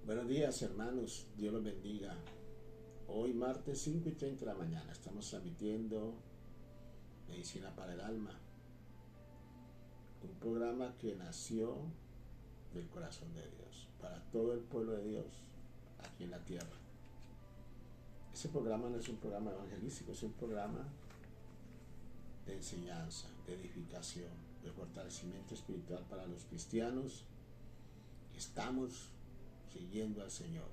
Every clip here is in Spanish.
Buenos días, hermanos, Dios los bendiga. Hoy martes 5:30 de la mañana estamos transmitiendo Medicina para el Alma, un programa que nació del corazón de Dios, para todo el pueblo de Dios aquí en la tierra. Ese programa no es un programa evangelístico, es un programa de enseñanza, de edificación, de fortalecimiento espiritual para los cristianos que estamos siguiendo al Señor.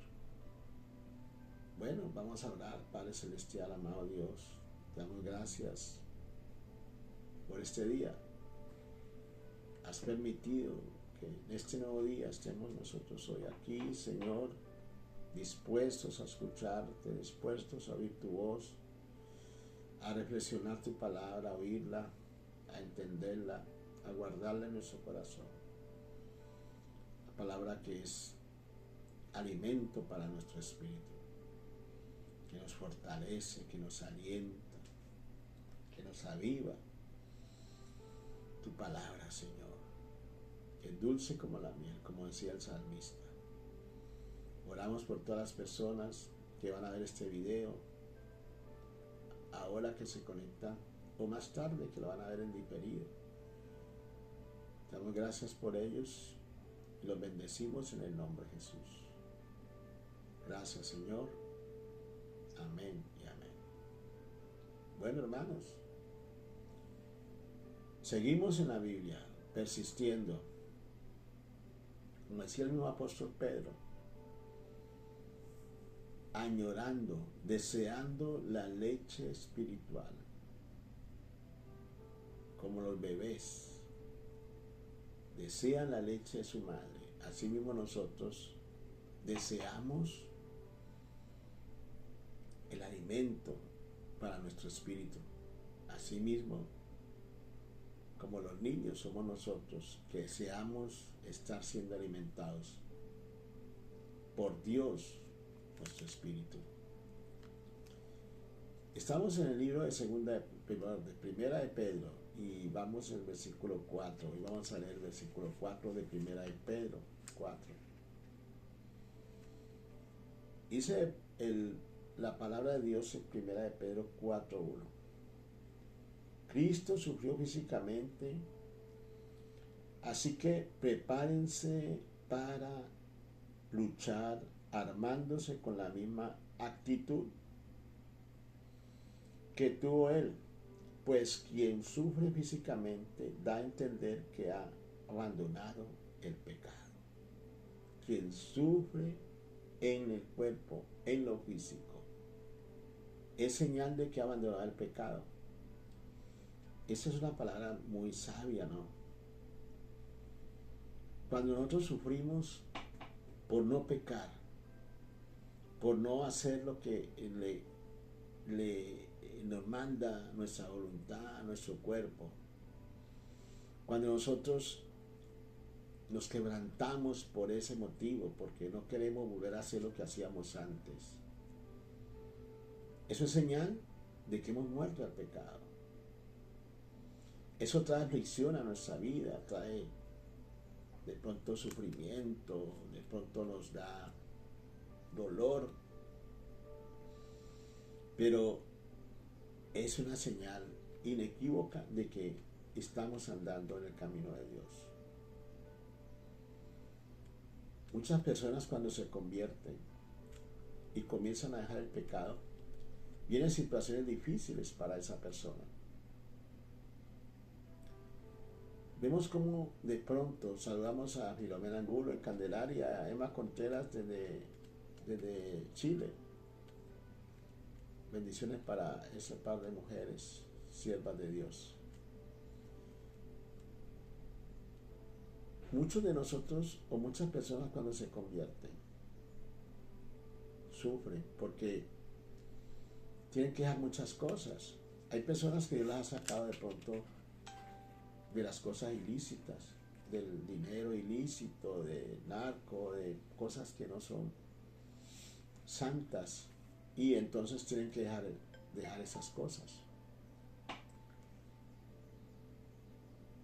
Bueno, vamos a orar. Padre Celestial, amado Dios, te damos gracias por este día. Has permitido que en este nuevo día estemos nosotros hoy aquí, Señor, dispuestos a escucharte, dispuestos a oír tu voz, a reflexionar tu palabra, a oírla, a entenderla, a guardarla en nuestro corazón. La palabra que es alimento para nuestro espíritu, que nos fortalece, que nos alienta, que nos aviva. Tu palabra, Señor, que es dulce como la miel, como decía el salmista. Oramos por todas las personas que van a ver este video, ahora que se conectan, o más tarde que lo van a ver en diferido. Te damos gracias por ellos y los bendecimos en el nombre de Jesús. Gracias, Señor. Amén y amén. Bueno, hermanos, seguimos en la Biblia, persistiendo. Como decía el nuevo apóstol Pedro, añorando, deseando la leche espiritual, como los bebés desean la leche de su madre. Así mismo nosotros deseamos el alimento para nuestro espíritu. Así mismo, como los niños somos nosotros que deseamos estar siendo alimentados por Dios, nuestro espíritu. Estamos en el libro de Primera de Pedro y vamos en el versículo 4. Y vamos a leer el versículo 4 de Primera de Pedro 4. Dice la palabra de Dios en Primera de Pedro 4:1. Cristo sufrió físicamente, así que prepárense para luchar armándose con la misma actitud que tuvo Él, pues quien sufre físicamente da a entender que ha abandonado el pecado. Quien sufre en el cuerpo, en lo físico, es señal de que ha abandonado el pecado. Esa es una palabra muy sabia, ¿no? Cuando nosotros sufrimos por no pecar, por no hacer lo que nos manda nuestra voluntad, nuestro cuerpo, cuando nosotros nos quebrantamos por ese motivo, porque no queremos volver a hacer lo que hacíamos antes, eso es señal de que hemos muerto al pecado. Eso trae aflicción a nuestra vida, trae de pronto sufrimiento, de pronto nos da dolor, pero es una señal inequívoca de que estamos andando en el camino de Dios. Muchas personas cuando se convierten y comienzan a dejar el pecado, vienen situaciones difíciles para esa persona. Vemos cómo de pronto saludamos a Filomena Angulo en Candelaria, a Emma Contreras desde Chile. Bendiciones para ese par de mujeres, siervas de Dios. Muchos de nosotros o muchas personas cuando se convierten sufren porque tienen que dejar muchas cosas. Hay personas que Dios las ha sacado de pronto de las cosas ilícitas, del dinero ilícito, de narco, de cosas que no son santas, y entonces tienen que dejar esas cosas.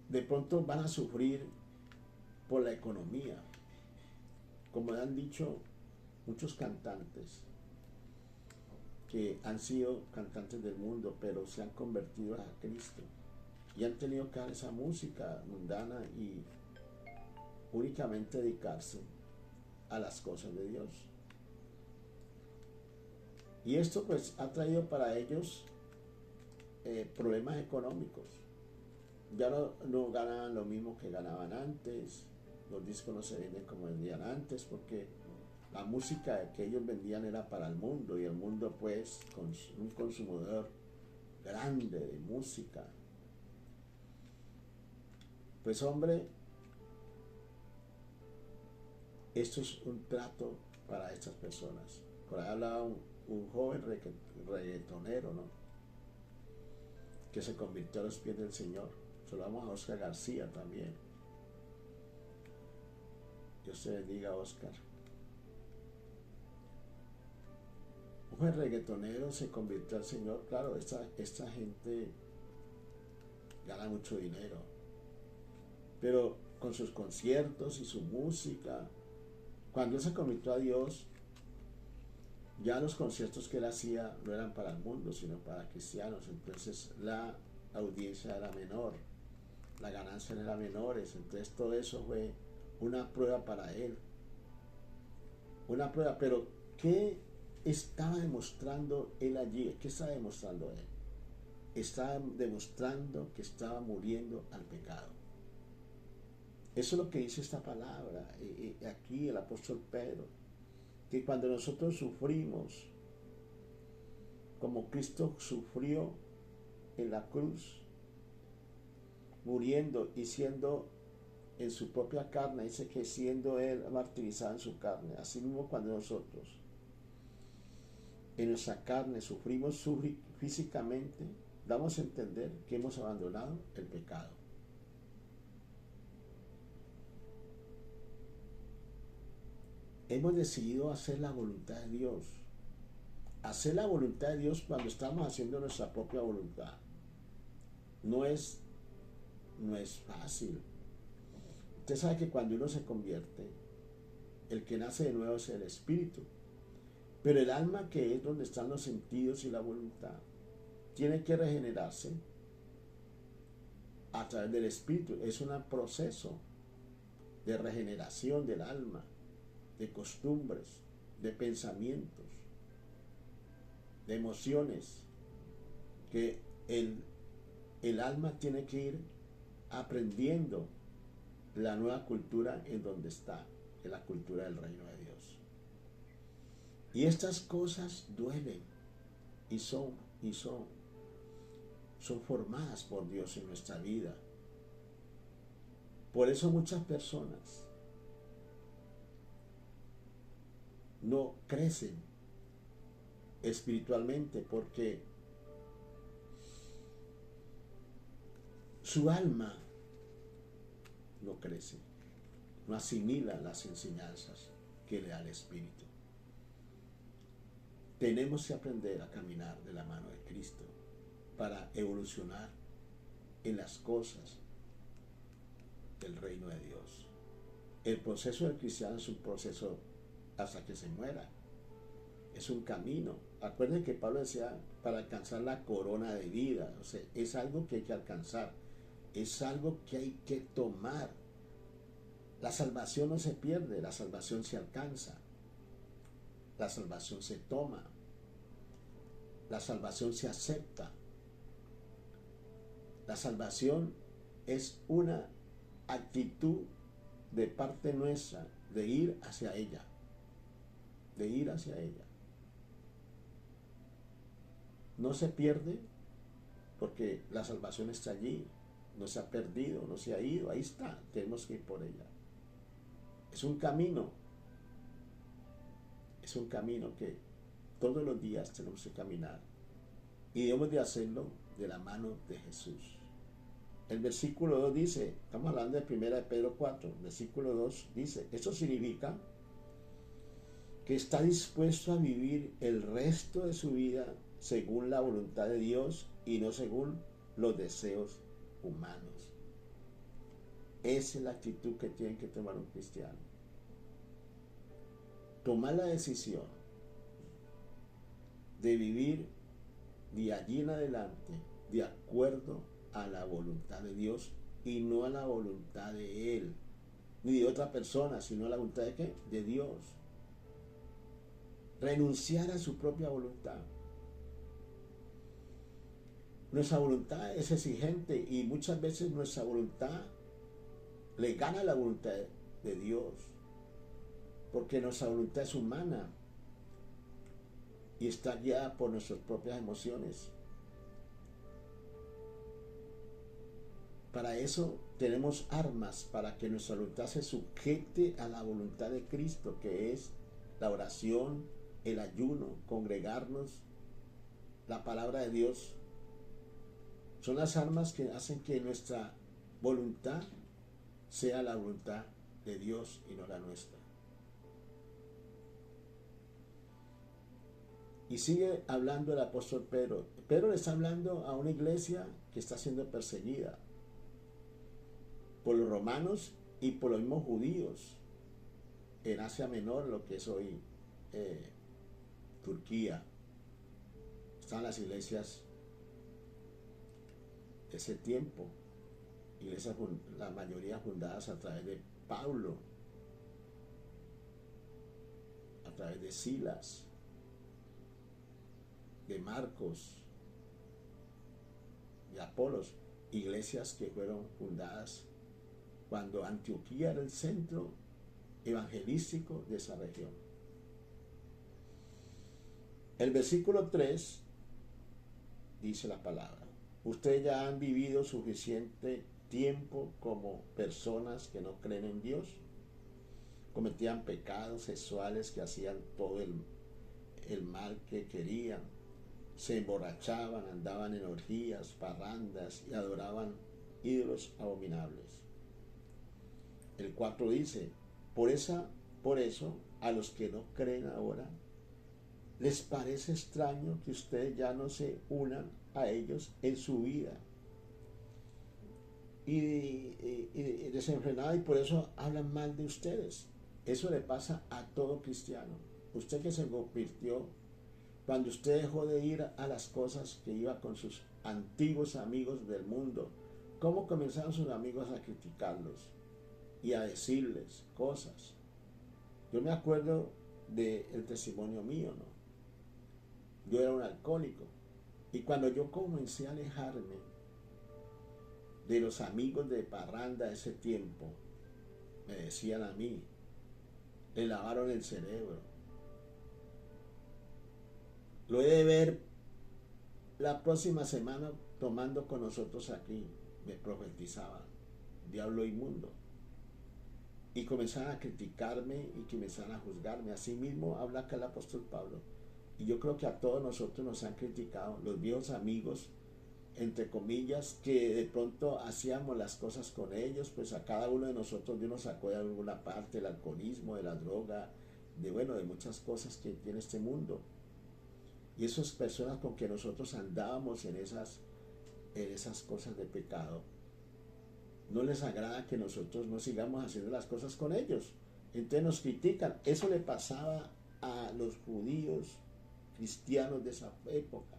De pronto van a sufrir por la economía. Como han dicho, muchos cantantes que han sido cantantes del mundo, pero se han convertido a Cristo y han tenido que dejar esa música mundana y únicamente dedicarse a las cosas de Dios. Y esto pues ha traído para ellos problemas económicos. Ya no ganan lo mismo que ganaban antes, los discos no se venden como vendían antes, porque la música que ellos vendían era para el mundo, y el mundo pues con un consumidor grande de música. Pues hombre, esto es un trato para estas personas. Por ahí hablaba un joven reggaetonero, ¿no?, que se convirtió a los pies del Señor. Saludamos a Oscar García también. Dios te bendiga, Oscar. Un joven reggaetonero se convirtió al Señor. Claro, esta gente gana mucho dinero, pero con sus conciertos y su música, cuando él se convirtió a Dios, ya los conciertos que él hacía no eran para el mundo, sino para cristianos. Entonces la audiencia era menor, la ganancia era menores. Entonces todo eso fue una prueba para él. Una prueba, pero ¿qué estaba demostrando él allí? ¿Qué estaba demostrando él? Estaba demostrando que estaba muriendo al pecado. Eso es lo que dice esta palabra. Aquí el apóstol Pedro, que cuando nosotros sufrimos, como Cristo sufrió en la cruz, muriendo y siendo en su propia carne, dice que siendo él martirizado en su carne, así mismo cuando nosotros en nuestra carne sufrimos físicamente, damos a entender que hemos abandonado el pecado. Hemos decidido hacer la voluntad de Dios. Hacer la voluntad de Dios cuando estamos haciendo nuestra propia voluntad no es fácil. Usted sabe que cuando uno se convierte, el que nace de nuevo es el espíritu, pero el alma, que es donde están los sentidos y la voluntad, tiene que regenerarse a través del espíritu. Es un proceso de regeneración del alma, de costumbres, de pensamientos, de emociones, que el alma tiene que ir aprendiendo la nueva cultura en donde está, en la cultura del reino de Dios. Y estas cosas duelen y son formadas por Dios en nuestra vida. Por eso muchas personas no crecen espiritualmente, porque su alma no crece, no asimila las enseñanzas que le da el Espíritu. Tenemos que aprender a caminar de la mano de Cristo para evolucionar en las cosas del reino de Dios. El proceso del cristiano es un proceso hasta que se muera. Es un camino. Acuérdense que Pablo decía, para alcanzar la corona de vida. O sea, es algo que hay que alcanzar. Es algo que hay que tomar. La salvación no se pierde, la salvación se alcanza. La salvación se toma. La salvación se acepta. La salvación es una actitud de parte nuestra de ir hacia ella. De ir hacia ella. No se pierde porque la salvación está allí. No se ha perdido, no se ha ido, ahí está. Tenemos que ir por ella. Es un camino. Es un camino que todos los días tenemos que caminar. Y debemos de hacerlo de la mano de Jesús. El versículo 2 dice, estamos hablando de 1 Pedro 4, versículo 2 dice, esto significa que está dispuesto a vivir el resto de su vida según la voluntad de Dios y no según los deseos humanos. Esa es la actitud que tiene que tomar un cristiano. tomar la decisión de vivir de allí en adelante de acuerdo a la voluntad de Dios y no a la voluntad de Él, ni de otra persona, sino a la voluntad de ¿qué? De Dios. Renunciar a su propia voluntad. Nuestra voluntad es exigente y muchas veces nuestra voluntad le gana la voluntad de Dios, porque nuestra voluntad es humana y está guiada por nuestras propias emociones. Para eso tenemos armas para que nuestra voluntad se sujete a la voluntad de Cristo, que es la oración, el ayuno, congregarnos, la palabra de Dios. Son las armas que hacen que nuestra voluntad sea la voluntad de Dios y no la nuestra. Y sigue hablando el apóstol Pedro. Pedro le está hablando a una iglesia que está siendo perseguida por los romanos y por los mismos judíos en Asia Menor, lo que es hoy Turquía. Están las iglesias de ese tiempo, iglesias, la mayoría fundadas a través de Pablo, a través de Silas, de Marcos, de Apolos, iglesias que fueron fundadas cuando Antioquía era el centro evangelístico de esa región. El versículo 3 dice la palabra: ustedes ya han vivido suficiente tiempo como personas que no creen en Dios, cometían pecados sexuales, que hacían todo el mal que querían, se emborrachaban, andaban en orgías, parrandas y adoraban ídolos abominables. El 4 dice: por eso a los que no creen ahora les parece extraño que ustedes ya no se unan a ellos en su vida y desenfrenada, y por eso hablan mal de ustedes. Eso le pasa a todo cristiano. Usted que se convirtió, cuando usted dejó de ir a las cosas que iba con sus antiguos amigos del mundo, ¿cómo comenzaron sus amigos a criticarlos y a decirles cosas? Yo me acuerdo del testimonio mío, ¿no? Yo era un alcohólico, y cuando yo comencé a alejarme de los amigos de parranda de ese tiempo, me decían a mí, le lavaron el cerebro. Lo he de ver la próxima semana tomando con nosotros aquí, me profetizaban, diablo inmundo. Y comenzaban a criticarme y comenzaban a juzgarme. Así mismo habla acá el apóstol Pablo. Y yo creo que a todos nosotros nos han criticado, los viejos amigos, entre comillas, que de pronto hacíamos las cosas con ellos, pues a cada uno de nosotros Dios nos sacó de alguna parte, el alcoholismo, de la droga, de muchas cosas que tiene este mundo. Y esas personas con que nosotros andábamos en esas cosas de pecado, no les agrada que nosotros no sigamos haciendo las cosas con ellos. Entonces nos critican. Eso le pasaba a los judíos cristianos de esa época.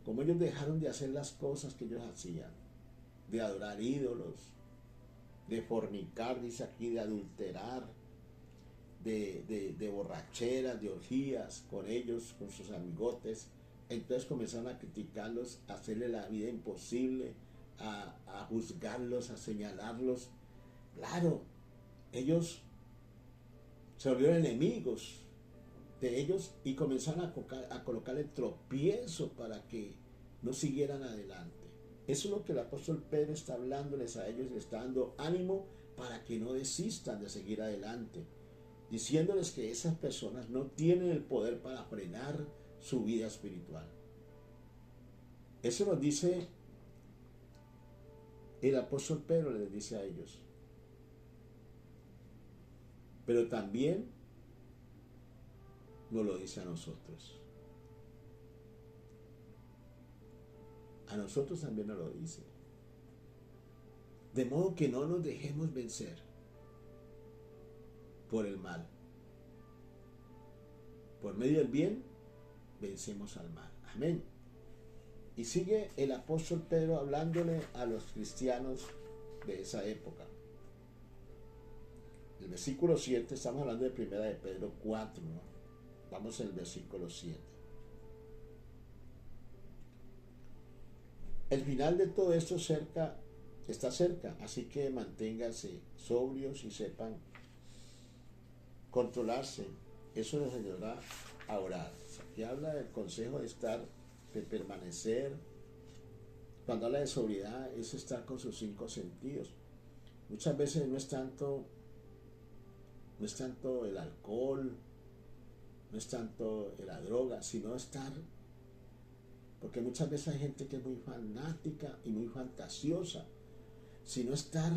Como ellos dejaron de hacer las cosas que ellos hacían, de adorar ídolos, de fornicar, dice aquí, de adulterar, de borracheras, de orgías con ellos, con sus amigotes. Entonces comenzaron a criticarlos, a hacerle la vida imposible, a juzgarlos, a señalarlos. Claro, ellos se volvieron enemigos de ellos y comenzaron a colocarle tropiezo para que no siguieran adelante. Eso es lo que el apóstol Pedro está hablándoles a ellos, les está dando ánimo para que no desistan de seguir adelante, diciéndoles que esas personas no tienen el poder para frenar su vida espiritual. Eso nos dice el apóstol Pedro, les dice a ellos. Pero también nos lo dice a nosotros. A nosotros también nos lo dice. De modo que no nos dejemos vencer por el mal, Por medio del bien, vencemos al mal. Amén. Y sigue el apóstol Pedro hablándole a los cristianos de esa época. El versículo 7, estamos hablando de primera de Pedro 4, ¿no? Vamos al versículo 7. El final de todo esto está cerca, así que manténganse sobrios y sepan controlarse. Eso les ayudará a orar. Aquí habla del consejo de permanecer. Cuando habla de sobriedad, es estar con sus 5 sentidos. Muchas veces no es tanto el alcohol, no es tanto la droga, sino estar, porque muchas veces hay gente que es muy fanática y muy fantasiosa, sino estar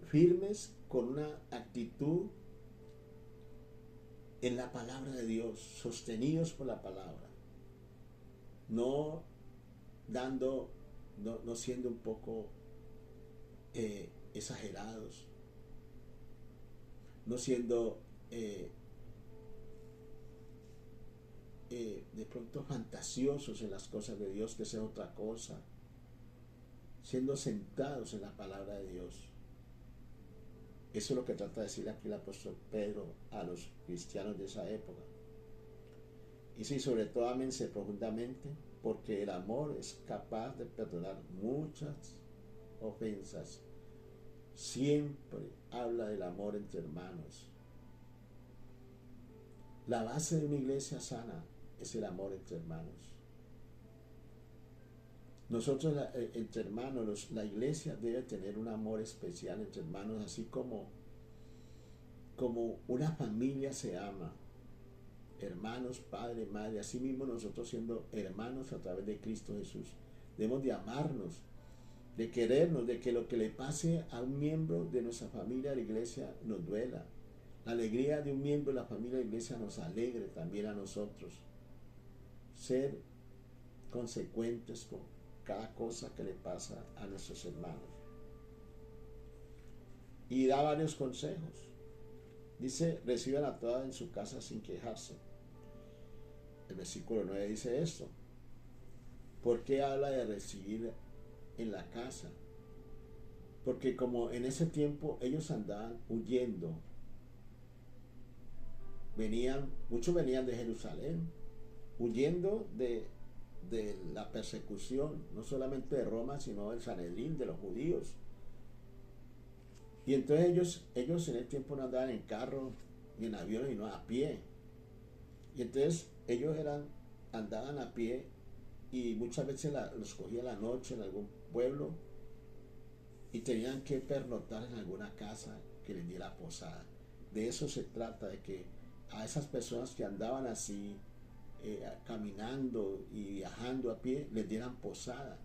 firmes con una actitud en la palabra de Dios, sostenidos por la palabra, no siendo un poco exagerados, no siendo de pronto fantasiosos en las cosas de Dios, que sea otra cosa, siendo sentados en la palabra de Dios. Eso es lo que trata de decir aquí el apóstol Pedro a los cristianos de esa época. Y sí, sobre todo ámense profundamente, porque el amor es capaz de perdonar muchas ofensas. Siempre habla del amor entre hermanos. La base de una iglesia sana es el amor entre hermanos. Nosotros, entre hermanos, la iglesia debe tener un amor especial entre hermanos, así como una familia se ama. Hermanos, padre, madre, así mismo nosotros siendo hermanos a través de Cristo Jesús. Debemos de amarnos, de querernos, de que lo que le pase a un miembro de nuestra familia de la iglesia nos duela. La alegría de un miembro de la familia de la iglesia nos alegre también a nosotros. Ser consecuentes con cada cosa que le pasa a nuestros hermanos. Y da varios consejos. Dice, reciban a todas en su casa sin quejarse. El versículo 9 dice esto. ¿Por qué habla de recibir en la casa? Porque como en ese tiempo ellos andaban huyendo, muchos venían de Jerusalén, huyendo de la persecución, no solamente de Roma, sino del Sanedrín, de los judíos. Y entonces ellos en el tiempo no andaban en carro, ni en avión, sino a pie. Y entonces ellos andaban a pie, y muchas veces los cogía la noche en algún pueblo, y tenían que pernoctar en alguna casa que les diera posada. De eso se trata, de que a esas personas que andaban así, caminando y viajando a pie, les dieran posada.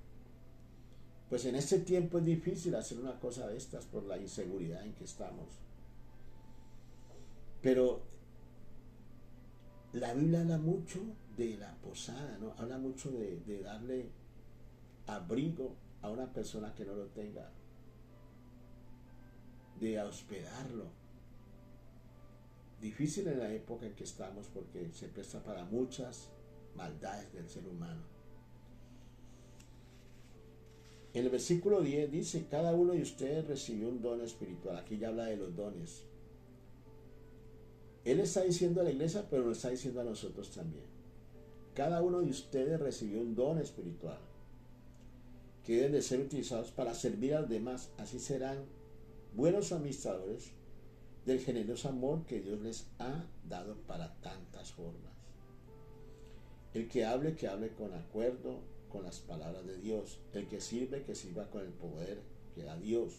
Pues en este tiempo es difícil hacer una cosa de estas por la inseguridad en que estamos. Pero la Biblia habla mucho de la posada, ¿no? Habla mucho de darle abrigo a una persona que no lo tenga, de hospedarlo. Difícil en la época en que estamos, porque se presta para muchas maldades del ser humano. En el versículo 10 dice, cada uno de ustedes recibió un don espiritual. Aquí ya habla de los dones. Él está diciendo a la iglesia, pero lo está diciendo a nosotros también. Cada uno de ustedes recibió un don espiritual que deben de ser utilizados para servir a los demás. Así serán buenos administradores del generoso amor que Dios les ha dado para tantas formas. El que hable con acuerdo con las palabras de Dios. El que sirva con el poder que da Dios.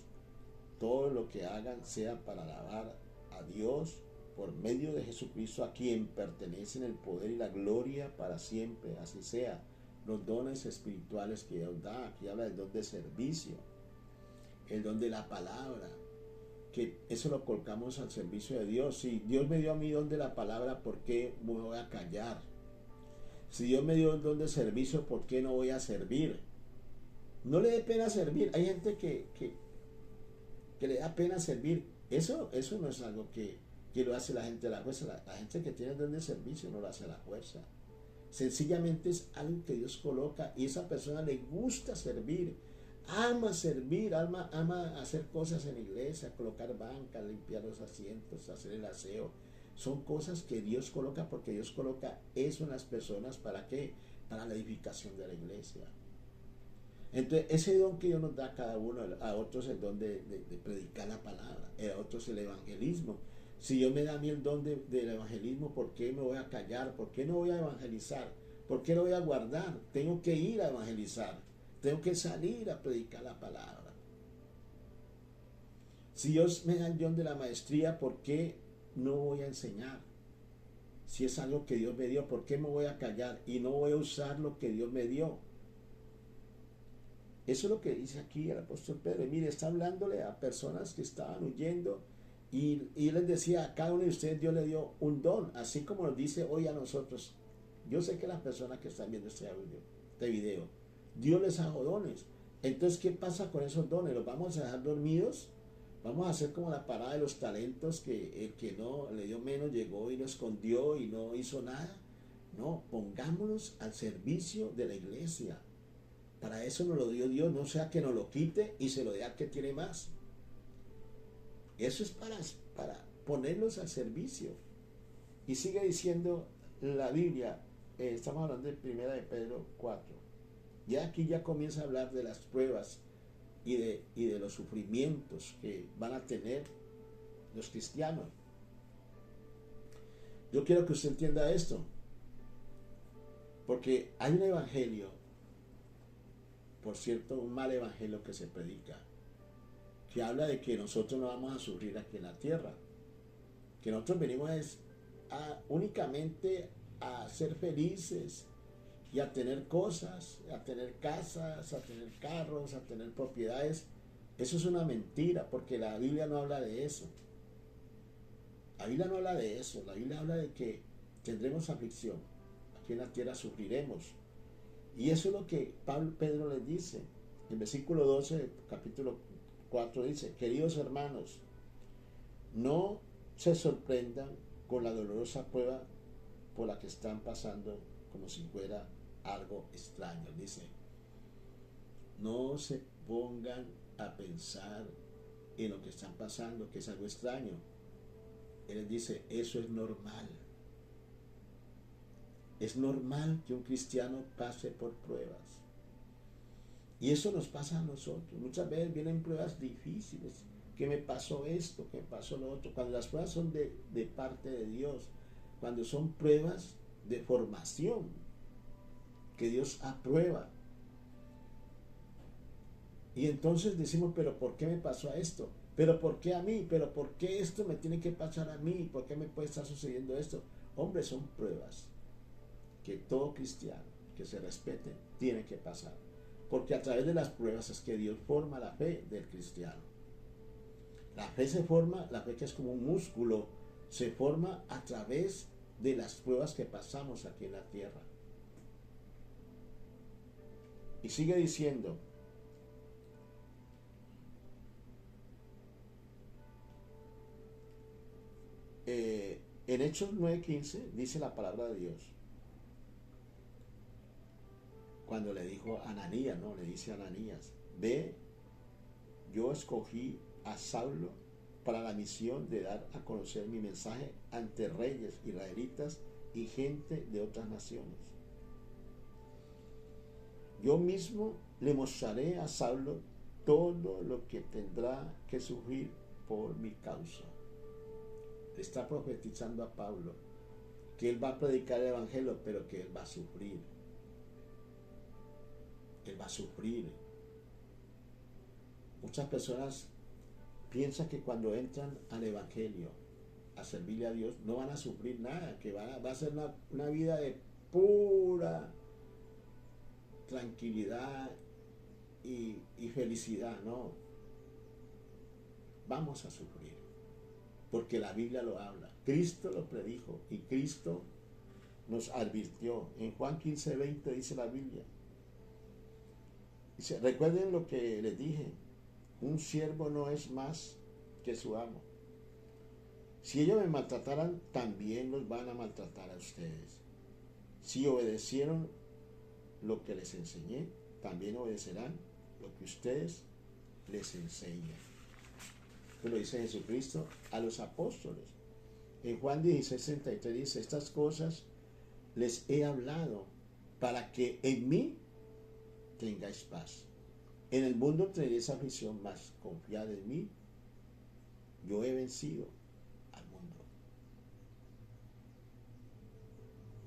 Todo lo que hagan sea para alabar a Dios por medio de Jesucristo, a quien pertenecen el poder y la gloria para siempre. Así sea. Los dones espirituales que Dios da. Aquí habla del don de servicio, el don de la palabra, que eso lo colocamos al servicio de Dios. Si Dios me dio a mí don de la palabra, ¿por qué me voy a callar? Si Dios me dio el don de servicio, ¿por qué no voy a servir? No le dé pena servir. Hay gente que le da pena servir. Eso no es algo que que lo hace la gente a la fuerza. La gente que tiene don de servicio no lo hace a la fuerza. Sencillamente es algo que Dios coloca y esa persona le gusta servir, ama hacer cosas en la iglesia, colocar bancas, limpiar los asientos, hacer el aseo. Son cosas que Dios coloca porque Dios coloca eso en las personas. ¿Para qué? Para la edificación de la iglesia. Entonces, ese don que Dios nos da a cada uno, a otros el don de predicar la palabra, a otros el evangelismo. Si Dios me da a mí el don del evangelismo, ¿por qué me voy a callar? ¿Por qué no voy a evangelizar? ¿Por qué lo voy a guardar? Tengo que ir a evangelizar. Tengo que salir a predicar la palabra. Si Dios me da el don de la maestría, ¿por qué no voy a enseñar? Si es algo que Dios me dio, ¿por qué me voy a callar y no voy a usar lo que Dios me dio? Eso es lo que dice aquí el apóstol Pedro. Y mire, está hablándole a personas que estaban huyendo y les decía, a cada uno de ustedes Dios le dio un don, así como nos dice hoy a nosotros. Yo sé que las personas que están viendo este video, Dios les ha dado dones. Entonces, ¿qué pasa con esos dones? ¿Los vamos a dejar dormidos? ¿Vamos a hacer como la parada de los talentos, que el que no le dio menos llegó y lo escondió y no hizo nada? No, pongámonos al servicio de la iglesia. Para eso nos lo dio Dios, no sea que nos lo quite y se lo dé al que tiene más. Eso es para ponerlos al servicio. Y sigue diciendo la Biblia, estamos hablando de 1 de Pedro 4. Ya aquí ya comienza a hablar de las pruebas y de los sufrimientos que van a tener los cristianos. Yo quiero que usted entienda esto, porque hay un evangelio, por cierto, un mal evangelio que se predica, que habla de que nosotros no vamos a sufrir aquí en la tierra, que nosotros venimos únicamente a ser felices y a tener cosas, a tener casas, a tener carros, a tener propiedades. Eso es una mentira, porque la Biblia no habla de eso. La Biblia no habla de eso. La Biblia habla de que tendremos aflicción, aquí en la tierra sufriremos. Y eso es lo que Pedro les dice. En versículo 12, capítulo 4 dice, queridos hermanos, no se sorprendan con la dolorosa prueba por la que están pasando como si fuera algo extraño. Dice, no se pongan a pensar en lo que están pasando, que es algo extraño. Él dice, eso es normal. Es normal que un cristiano pase por pruebas. Y eso nos pasa a nosotros. Muchas veces vienen pruebas difíciles. ¿Qué me pasó esto? ¿Qué me pasó lo otro? Cuando las pruebas son de parte de Dios, cuando son pruebas de formación, que Dios aprueba. Y entonces decimos, pero ¿por qué me pasó esto? ¿Pero por qué a mí? ¿Pero por qué esto me tiene que pasar a mí? ¿Por qué me puede estar sucediendo esto? Hombre, son pruebas que todo cristiano que se respete tiene que pasar. Porque a través de las pruebas es que Dios forma la fe del cristiano. La fe se forma, la fe que es como un músculo, se forma a través de las pruebas que pasamos aquí en la tierra. Y sigue diciendo, en Hechos 9:15 dice la palabra de Dios. Cuando le dijo a Ananías, le dice a Ananías, ve, yo escogí a Saulo para la misión de dar a conocer mi mensaje ante reyes israelitas y gente de otras naciones. Yo mismo le mostraré a Saulo todo lo que tendrá que sufrir por mi causa. Está profetizando a Pablo que él va a predicar el evangelio, pero que él va a sufrir. Él va a sufrir. Muchas personas piensan que cuando entran al evangelio a servirle a Dios no van a sufrir nada, que va a ser una vida de pura tranquilidad y felicidad. No, vamos a sufrir, porque la Biblia lo habla, Cristo lo predijo y Cristo nos advirtió. En Juan 15:20 dice la Biblia, dice, recuerden lo que les dije, un siervo no es más que su amo. Si ellos me maltrataran, también los van a maltratar a ustedes. Si obedecieron lo que les enseñé, también obedecerán lo que ustedes les enseñan. Esto lo dice Jesucristo a los apóstoles. En Juan 16:33 dice, estas cosas les he hablado para que en mí tengáis paz. En el mundo tendréis aflicción, mas confiad en mí, yo he vencido al mundo.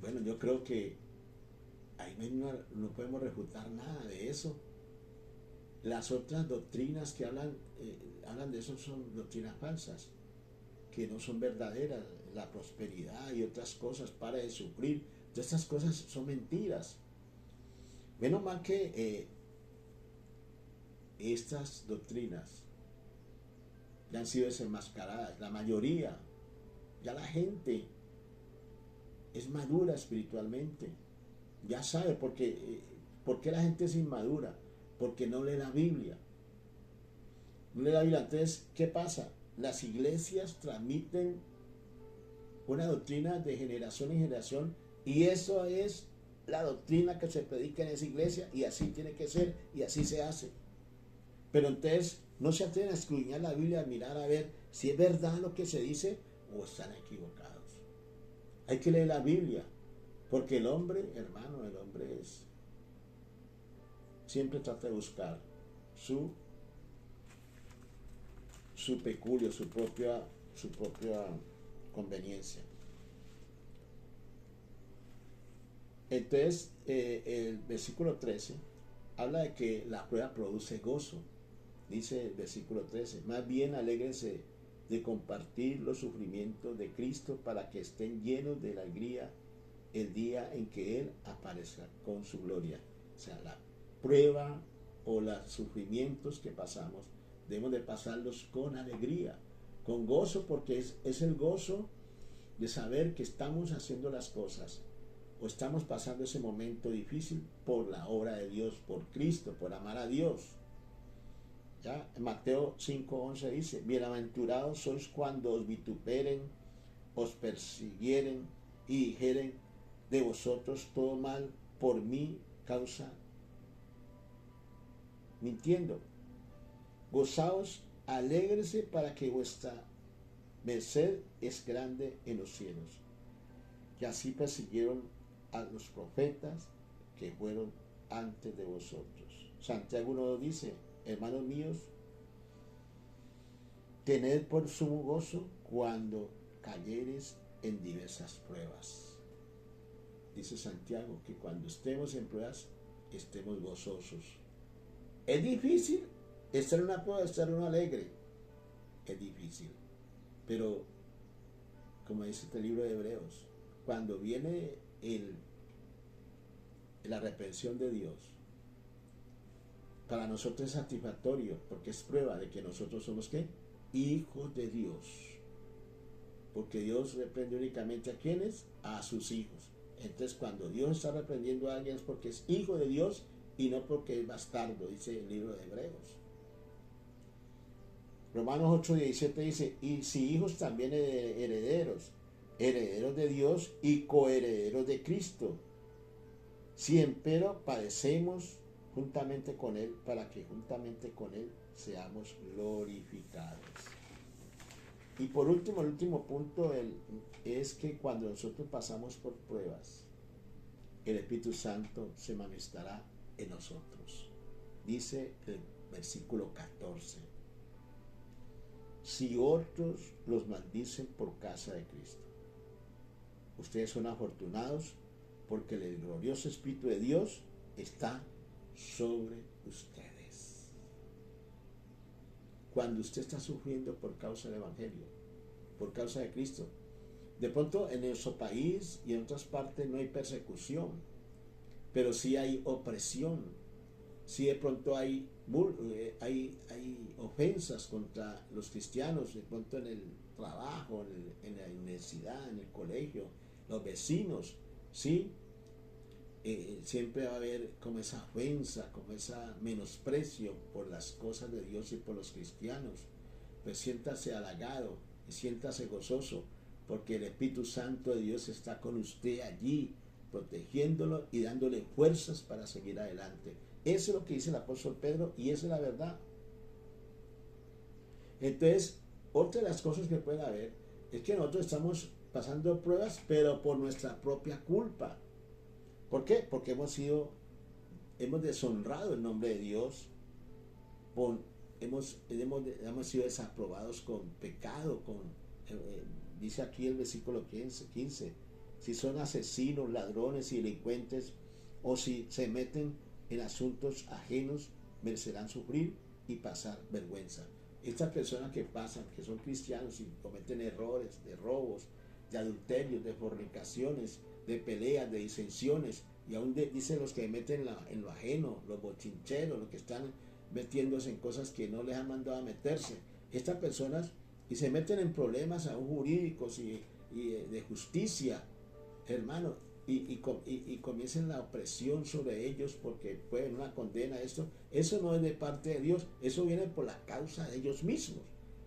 Bueno, yo creo que ahí no podemos refutar nada de eso. Las otras doctrinas que hablan de eso son doctrinas falsas, que no son verdaderas. La prosperidad y otras cosas, para de sufrir, todas estas cosas son mentiras. Menos mal que estas doctrinas ya han sido desenmascaradas. La mayoría, ya la gente es madura espiritualmente, ya sabe por qué la gente es inmadura, porque no lee la Biblia. No lee la Biblia. Entonces, ¿qué pasa? Las iglesias transmiten una doctrina de generación en generación, y eso es la doctrina que se predica en esa iglesia, y así tiene que ser, y así se hace. Pero entonces no se atreven a escudriñar la Biblia, a mirar a ver si es verdad lo que se dice o están equivocados. Hay que leer la Biblia, porque el hombre, hermano, el hombre siempre trata de buscar su peculio, su propia conveniencia. Entonces, el versículo 13 habla de que la prueba produce gozo. Dice el versículo 13, más bien alégrense de compartir los sufrimientos de Cristo para que estén llenos de la alegría el día en que Él aparezca con su gloria. O sea, la prueba o los sufrimientos que pasamos, debemos de pasarlos con alegría, con gozo, porque es el gozo de saber que estamos haciendo las cosas o estamos pasando ese momento difícil por la obra de Dios, por Cristo, por amar a Dios. Ya, en Mateo 5:11 dice, bienaventurados sois cuando os vituperen, os persiguieren y dijeren de vosotros todo mal por mi causa, mintiendo. Gozaos, alégrese para que vuestra merced es grande en los cielos. Que así persiguieron a los profetas que fueron antes de vosotros. Santiago 1 dice, hermanos míos, tened por sumo gozo cuando cayereis en diversas pruebas. Dice Santiago que cuando estemos en pruebas, estemos gozosos. Es difícil estar en una prueba, estar uno alegre. Es difícil. Pero, como dice este libro de Hebreos, cuando viene la reprensión de Dios, para nosotros es satisfactorio, porque es prueba de que nosotros somos ¿qué? Hijos de Dios. Porque Dios reprende únicamente a quienes, a sus hijos. Entonces, cuando Dios está reprendiendo a alguien es porque es hijo de Dios y no porque es bastardo, dice el libro de Hebreos. Romanos 8:17 dice, y si hijos también herederos, herederos de Dios y coherederos de Cristo, si empero padecemos juntamente con Él, para que juntamente con Él seamos glorificados. Y por último, el último punto es que cuando nosotros pasamos por pruebas, el Espíritu Santo se manifestará en nosotros. Dice el versículo 14, si otros los maldicen por causa de Cristo, ustedes son afortunados porque el glorioso Espíritu de Dios está sobre ustedes. Cuando usted está sufriendo por causa del Evangelio, por causa de Cristo, de pronto en nuestro país y en otras partes no hay persecución, pero sí hay opresión, sí de pronto hay ofensas contra los cristianos, de pronto en el trabajo, en la universidad, en el colegio, los vecinos, sí. Siempre va a haber como esa ofensa, como ese menosprecio por las cosas de Dios y por los cristianos. Pues siéntase halagado y siéntase gozoso, porque el Espíritu Santo de Dios está con usted allí, protegiéndolo y dándole fuerzas para seguir adelante. Eso es lo que dice el apóstol Pedro y esa es la verdad. Entonces, otra de las cosas que puede haber es que nosotros estamos pasando pruebas, pero por nuestra propia culpa. ¿Por qué? Porque hemos deshonrado el nombre de Dios, hemos sido desaprobados con pecado, dice aquí el versículo 15, si son asesinos, ladrones y delincuentes, o si se meten en asuntos ajenos, merecerán sufrir y pasar vergüenza. Estas personas que pasan, que son cristianos y cometen errores de robos, de adulterios, de fornicaciones, de peleas, de disensiones, y aún dice los que meten en lo ajeno, los bochincheros, los que están metiéndose en cosas que no les han mandado a meterse. Estas personas y se meten en problemas aún jurídicos y de justicia, hermano, y comiencen la opresión sobre ellos porque pueden una condena a esto. Eso no es de parte de Dios, eso viene por la causa de ellos mismos.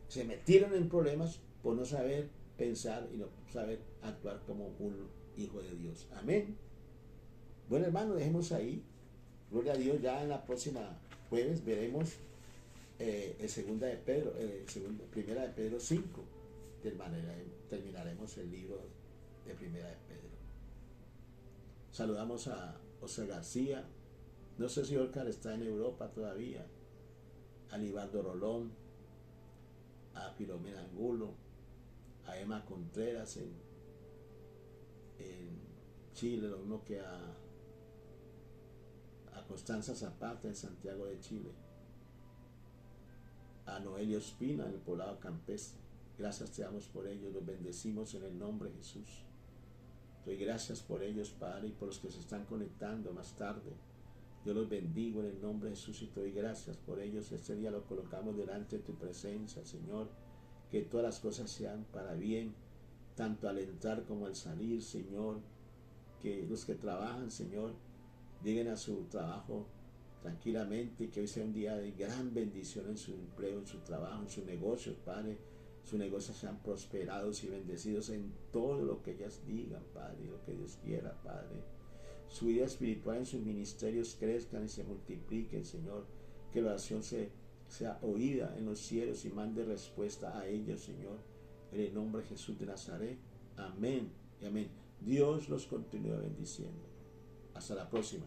Se metieron en problemas por no saber pensar y no saber actuar como un hijo de Dios. Amén. Bueno, hermano, dejemos ahí. Gloria a Dios. Ya en la próxima jueves veremos primera de Pedro 5. Terminaremos el libro de primera de Pedro. Saludamos a José García. No sé si Oscar está en Europa todavía. A Libardo Rolón. A Filomena Angulo. A Emma Contreras en Chile, lo mismo que a Constanza Zapata en Santiago de Chile, a Noelio Espina en el poblado campestre. Gracias te damos por ellos, los bendecimos en el nombre de Jesús. Doy gracias por ellos, Padre, y por los que se están conectando más tarde. Yo los bendigo en el nombre de Jesús y te doy gracias por ellos. Este día lo colocamos delante de tu presencia, Señor. Que todas las cosas sean para bien, tanto al entrar como al salir, Señor. Que los que trabajan, Señor, lleguen a su trabajo tranquilamente, y que hoy sea un día de gran bendición en su empleo, en su trabajo, en sus negocios, Padre. Sus negocios sean prosperados y bendecidos en todo lo que ellas digan, Padre, lo que Dios quiera, Padre. Su vida espiritual en sus ministerios crezcan y se multipliquen, Señor. Que la oración sea oída en los cielos y mande respuesta a ellos, Señor. En el nombre de Jesús de Nazaret. Amén y amén. Dios los continúe bendiciendo. Hasta la próxima.